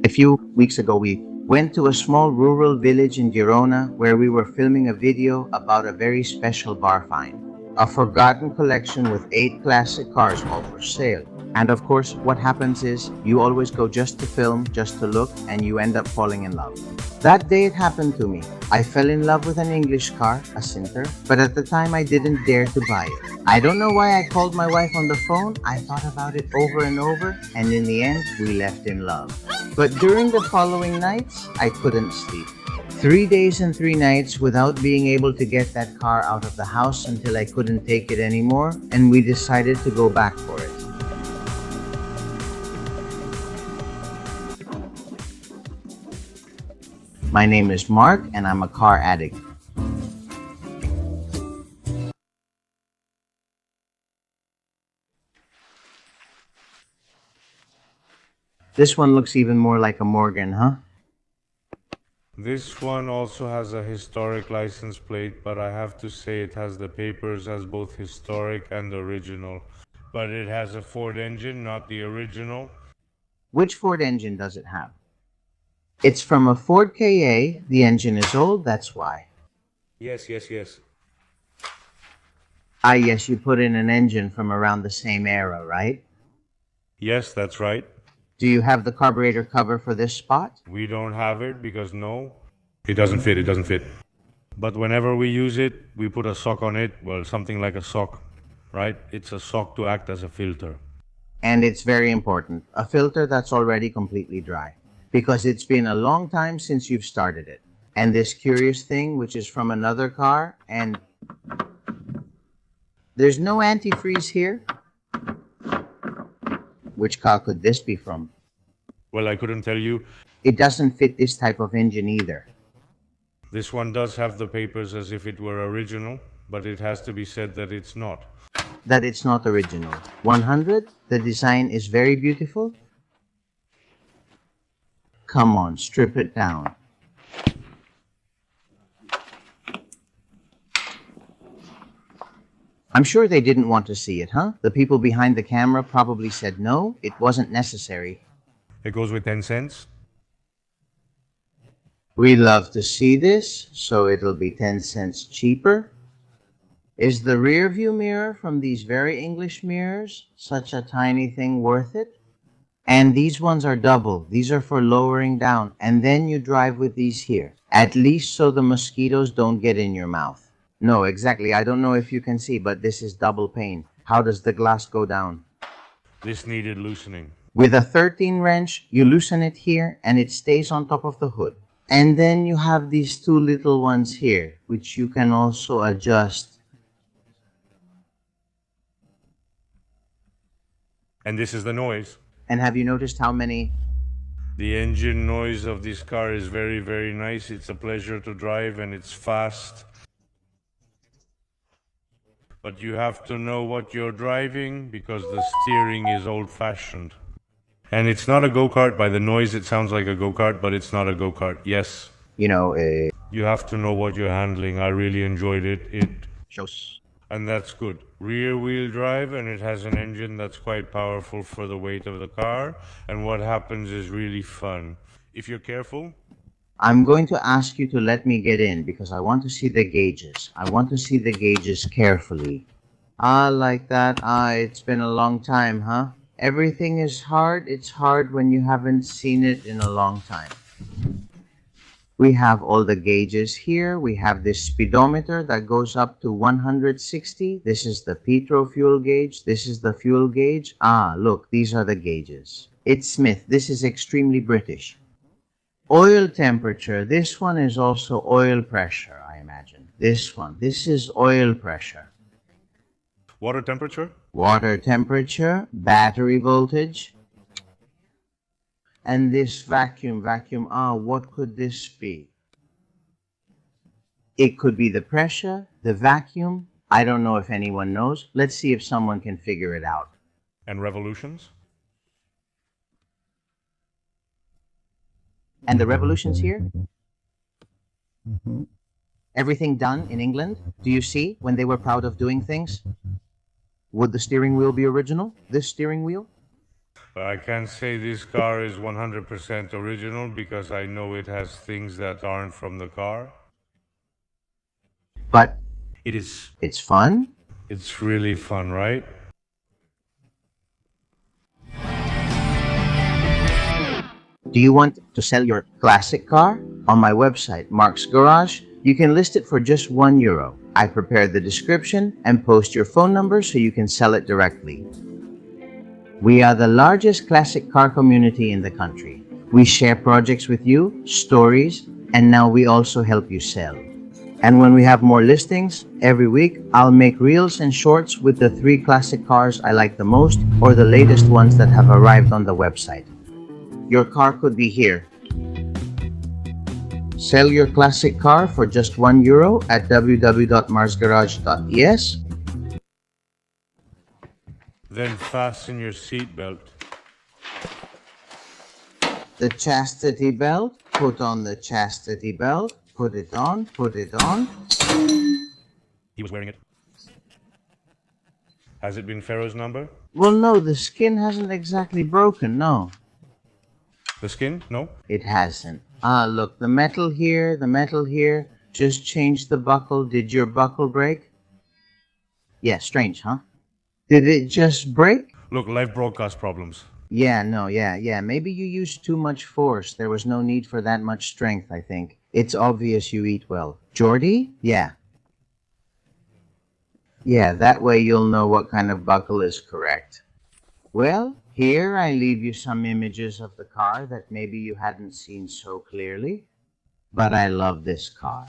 A few weeks ago, we went to a small rural village in Girona where we were filming a video about a very special bar find. A forgotten collection with 8 classic cars all for sale. And of course, what happens is you always go just to film, just to look, and you end up falling in love. That day it happened to me. I fell in love with an English car, a Sinter, but at the time I didn't dare to buy it. I don't know why I called my wife on the phone. I thought about it over and over, and in the end, we left in love. But during the following nights, I couldn't sleep. 3 days and 3 nights without being able to get that car out of the house until I couldn't take it anymore, and we decided to go back for it. My name is Mark, and I'm a car addict. This one looks even more like a Morgan, huh? This one also has a historic license plate, but I have to say it has the papers as both historic and original. But it has a Ford engine, not the original. Which Ford engine does it have? It's from a Ford KA. The engine is old, that's why. Yes. Ah, yes, you put in an engine from around the same era, right? Yes, that's right. Do you have the carburetor cover for this spot? We don't have it because no, it doesn't fit. But whenever we use it, we put a sock on it, well, something like a sock, right? It's a sock to act as a filter. And it's very important, a filter that's already completely dry, because it's been a long time since you've started it. And this curious thing, which is from another car, and there's no antifreeze here. Which car could this be from? Well, I couldn't tell you. It doesn't fit this type of engine either. This one does have the papers as if it were original, but it has to be said that it's not. That it's not original. 100, the design is very beautiful. Come on, strip it down. I'm sure they didn't want to see it, huh? The people behind the camera probably said no, it wasn't necessary. It goes with 10 cents. We love to see this, so it'll be 10 cents cheaper. Is the rear view mirror from these very English mirrors such a tiny thing worth it? And these ones are double. These are for lowering down, and then you drive with these here, at least so the mosquitoes don't get in your mouth. No, exactly. I don't know if you can see, but this is double pane. How does the glass go down? This needed loosening. With a 13 wrench, you loosen it here and it stays on top of the hood. And then you have these two little ones here, which you can also adjust. And this is the noise. And have you noticed how many? The engine noise of this car is very, very nice. It's a pleasure to drive and it's fast. But you have to know what you're driving because the steering is old-fashioned. And it's not a go-kart. By the noise, it sounds like a go-kart, but it's not a go-kart. Yes. You have to know what you're handling. I really enjoyed it. It shows. And that's good. Rear-wheel drive, and it has an engine that's quite powerful for the weight of the car. And what happens is really fun. If you're careful. I'm going to ask you to let me get in because I want to see the gauges. I want to see the gauges carefully. Ah, like that. Ah, it's been a long time, huh? Everything is hard. It's hard when you haven't seen it in a long time. We have all the gauges here. We have this speedometer that goes up to 160. This is the petro fuel gauge. This is the fuel gauge. Ah, look, these are the gauges. It's Smith. This is extremely British. Oil temperature. This one is also oil pressure, I imagine. This one. This is oil pressure. Water temperature? Water temperature, battery voltage. And this vacuum. Ah, what could this be? It could be the pressure, the vacuum. I don't know if anyone knows. Let's see if someone can figure it out. And revolutions? And the revolutions here? Everything done in England? Do you see when they were proud of doing things? Would the steering wheel be original? This steering wheel? But I can't say this car is 100% original because I know it has things that aren't from the car. But It is. it's fun? It's really fun, right? Do you want to sell your classic car? On my website, Mark's Garage, you can list it for just €1. I prepared the description and post your phone number so you can sell it directly. We are the largest classic car community in the country. We share projects with you, stories, and now we also help you sell. And when we have more listings, every week I'll make reels and shorts with the 3 classic cars I like the most or the latest ones that have arrived on the website. Your car could be here. Sell your classic car for just €1 at www.marsgarage.es. Then fasten your seatbelt. The chastity belt. Put on the chastity belt. Put it on. Put it on. He was wearing it. Has it been Pharaoh's number? Well, no, the skin hasn't exactly broken, no. The skin? No? It hasn't. Ah, look, the metal here. Just change the buckle. Did your buckle break? Yeah, strange, huh? Did it just break? Look, live broadcast problems. Yeah, no, yeah. Maybe you used too much force. There was no need for that much strength, I think. It's obvious you eat well. Jordy? Yeah. Yeah, that way you'll know what kind of buckle is correct. Well, here I leave you some images of the car that maybe you hadn't seen so clearly. But I love this car.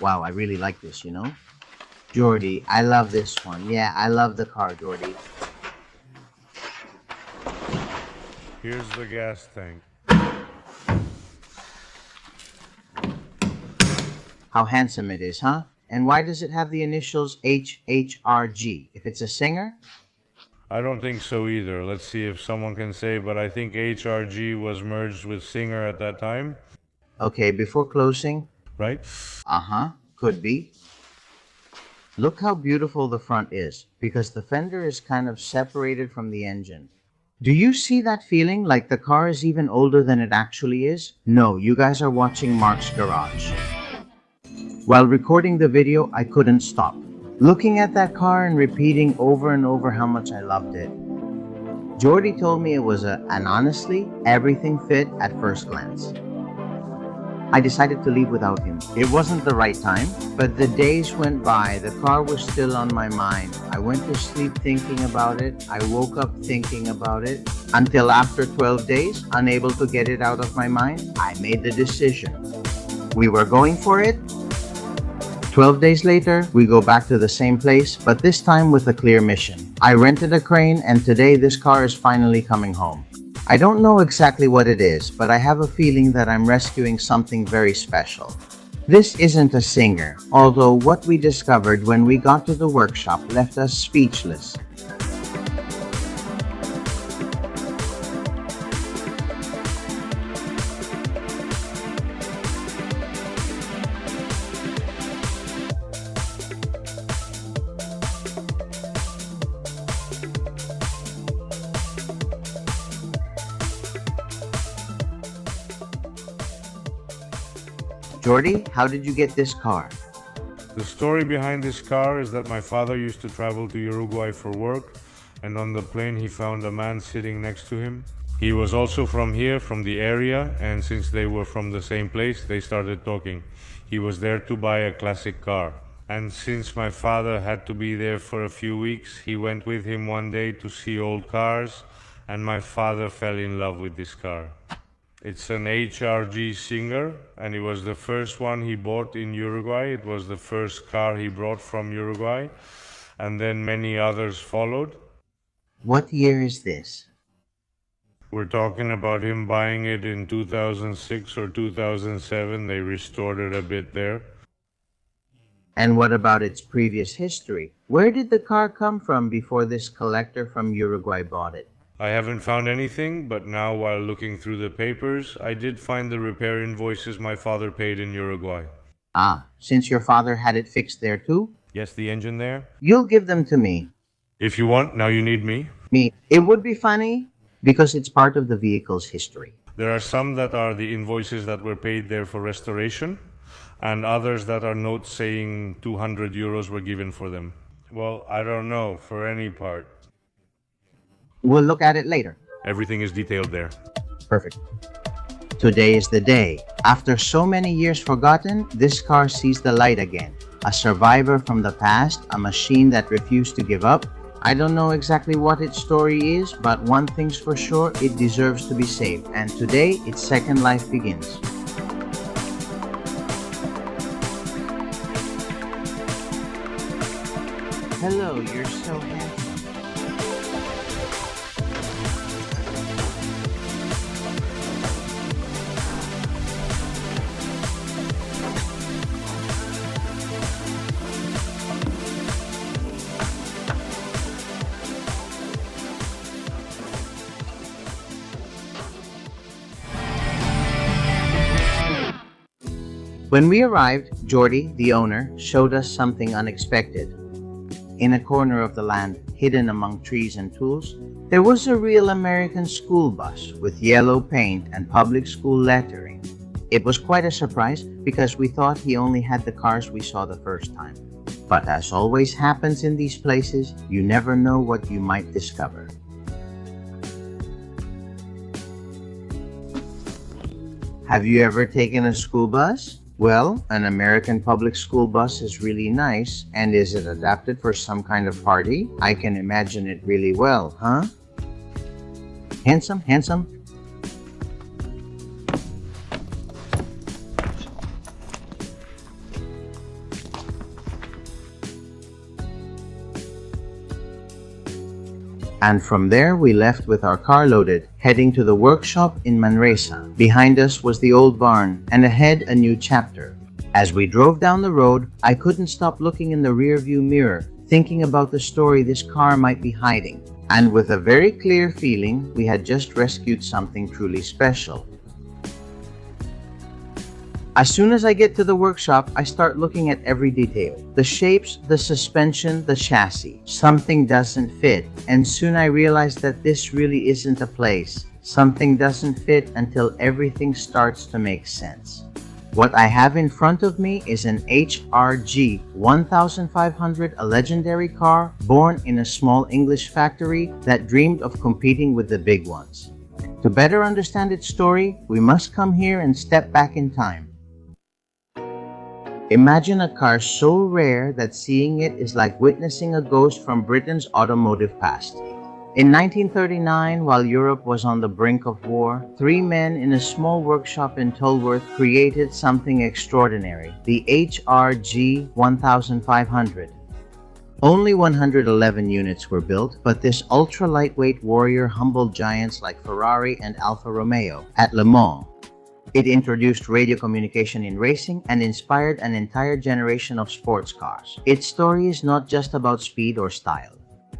Wow, I really like this, you know? Jordy, I love this one. Yeah, I love the car, Jordy. Here's the gas tank. How handsome it is, huh? And why does it have the initials HRG? If it's a singer? I don't think so either. Let's see if someone can say, but I think HRG was merged with Singer at that time. Okay, before closing. Right? Uh-huh, could be. Look how beautiful the front is, because the fender is kind of separated from the engine. Do you see that feeling like the car is even older than it actually is? No, you guys are watching Mark's Garage. While recording the video, I couldn't stop. Looking at that car and repeating over and over how much I loved it. Jordy told me it was and honestly, everything fit at first glance. I decided to leave without him. It wasn't the right time, but the days went by. The car was still on my mind. I went to sleep thinking about it. I woke up thinking about it. Until after 12 days, unable to get it out of my mind, I made the decision. We were going for it. 12 days later, we go back to the same place, but this time with a clear mission. I rented a crane, and today this car is finally coming home. I don't know exactly what it is, but I have a feeling that I'm rescuing something very special. This isn't a singer, although what we discovered when we got to the workshop left us speechless. Jordy, how did you get this car? The story behind this car is that my father used to travel to Uruguay for work, and on the plane he found a man sitting next to him. He was also from here, from the area, and since they were from the same place, they started talking. He was there to buy a classic car. And since my father had to be there for a few weeks, he went with him one day to see old cars, and my father fell in love with this car. It's an HRG Singer, and it was the first one he bought in Uruguay. It was the first car he brought from Uruguay, and then many others followed. What year is this? We're talking about him buying it in 2006 or 2007. They restored it a bit there. And what about its previous history? Where did the car come from before this collector from Uruguay bought it? I haven't found anything, but now while looking through the papers, I did find the repair invoices my father paid in Uruguay. Ah, since your father had it fixed there too? Yes, the engine there? You'll give them to me. If you want, now you need me. It would be funny because it's part of the vehicle's history. There are some that are the invoices that were paid there for restoration, and others that are notes saying 200 euros were given for them. Well, I don't know, for any part. We'll look at it later. Everything is detailed there. Perfect. Today is the day. After so many years forgotten, this car sees the light again. A survivor from the past, a machine that refused to give up. I don't know exactly what its story is, but one thing's for sure, it deserves to be saved. And today, its second life begins. Hello, you're so handsome. When we arrived, Jordy, the owner, showed us something unexpected. In a corner of the land, hidden among trees and tools, there was a real American school bus with yellow paint and public school lettering. It was quite a surprise because we thought he only had the cars we saw the first time. But as always happens in these places, you never know what you might discover. Have you ever taken a school bus? Well, an American public school bus is really nice, and is it adapted for some kind of party? I can imagine it really well, huh? Handsome, handsome. And from there we left with our car loaded, heading to the workshop in Manresa. Behind us was the old barn, and ahead a new chapter. As we drove down the road, I couldn't stop looking in the rearview mirror, thinking about the story this car might be hiding. And with a very clear feeling, we had just rescued something truly special. As soon as I get to the workshop, I start looking at every detail. The shapes, the suspension, the chassis. Something doesn't fit, and soon I realize that this really isn't a place. Something doesn't fit until everything starts to make sense. What I have in front of me is an HRG 1500, a legendary car born in a small English factory that dreamed of competing with the big ones. To better understand its story, we must come here and step back in time. Imagine a car so rare that seeing it is like witnessing a ghost from Britain's automotive past. In 1939, while Europe was on the brink of war, three men in a small workshop in Tolworth created something extraordinary, the HRG 1500. Only 111 units were built, but this ultra-lightweight warrior humbled giants like Ferrari and Alfa Romeo at Le Mans. It introduced radio communication in racing and inspired an entire generation of sports cars. Its story is not just about speed or style.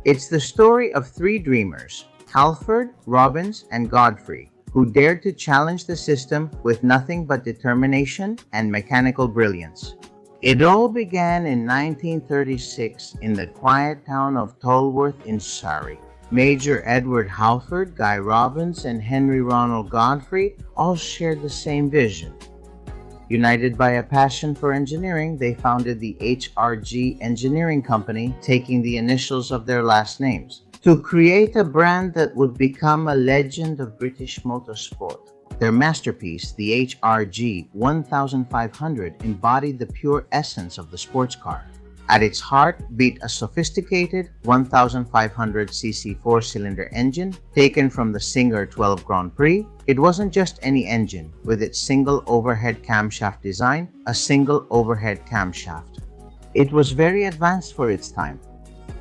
It's the story of three dreamers, Halford, Robbins, and Godfrey, who dared to challenge the system with nothing but determination and mechanical brilliance. It all began in 1936 in the quiet town of Tolworth in Surrey. Major Edward Halford, Guy Robbins, and Henry Ronald Godfrey all shared the same vision. United by a passion for engineering, they founded the HRG Engineering Company, taking the initials of their last names, to create a brand that would become a legend of British motorsport. Their masterpiece, the HRG 1500, embodied the pure essence of the sports car. At its heart beat a sophisticated 1500cc four-cylinder engine taken from the Singer 12 Grand Prix. It wasn't just any engine. With its single overhead camshaft design, a single overhead camshaft. It was very advanced for its time.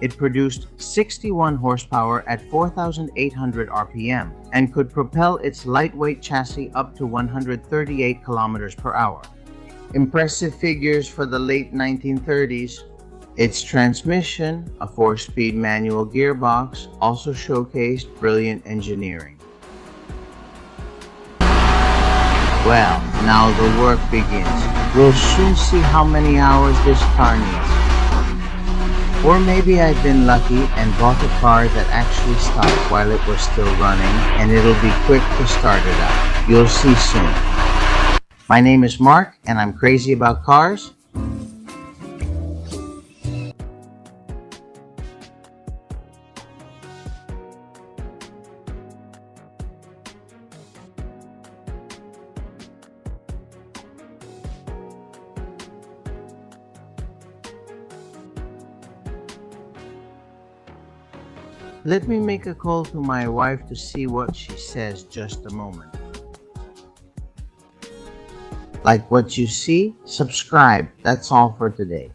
It produced 61 horsepower at 4,800 RPM and could propel its lightweight chassis up to 138 kilometers per hour. Impressive figures for the late 1930s. Its transmission, a 4-speed manual gearbox, also showcased brilliant engineering. Well, now the work begins. We'll soon see how many hours this car needs. Or maybe I've been lucky and bought a car that actually stopped while it was still running, and it'll be quick to start it up. You'll see soon. My name is Mark, and I'm crazy about cars. Let me make a call to my wife to see what she says. Just a moment. Like what you see? Subscribe. That's all for today.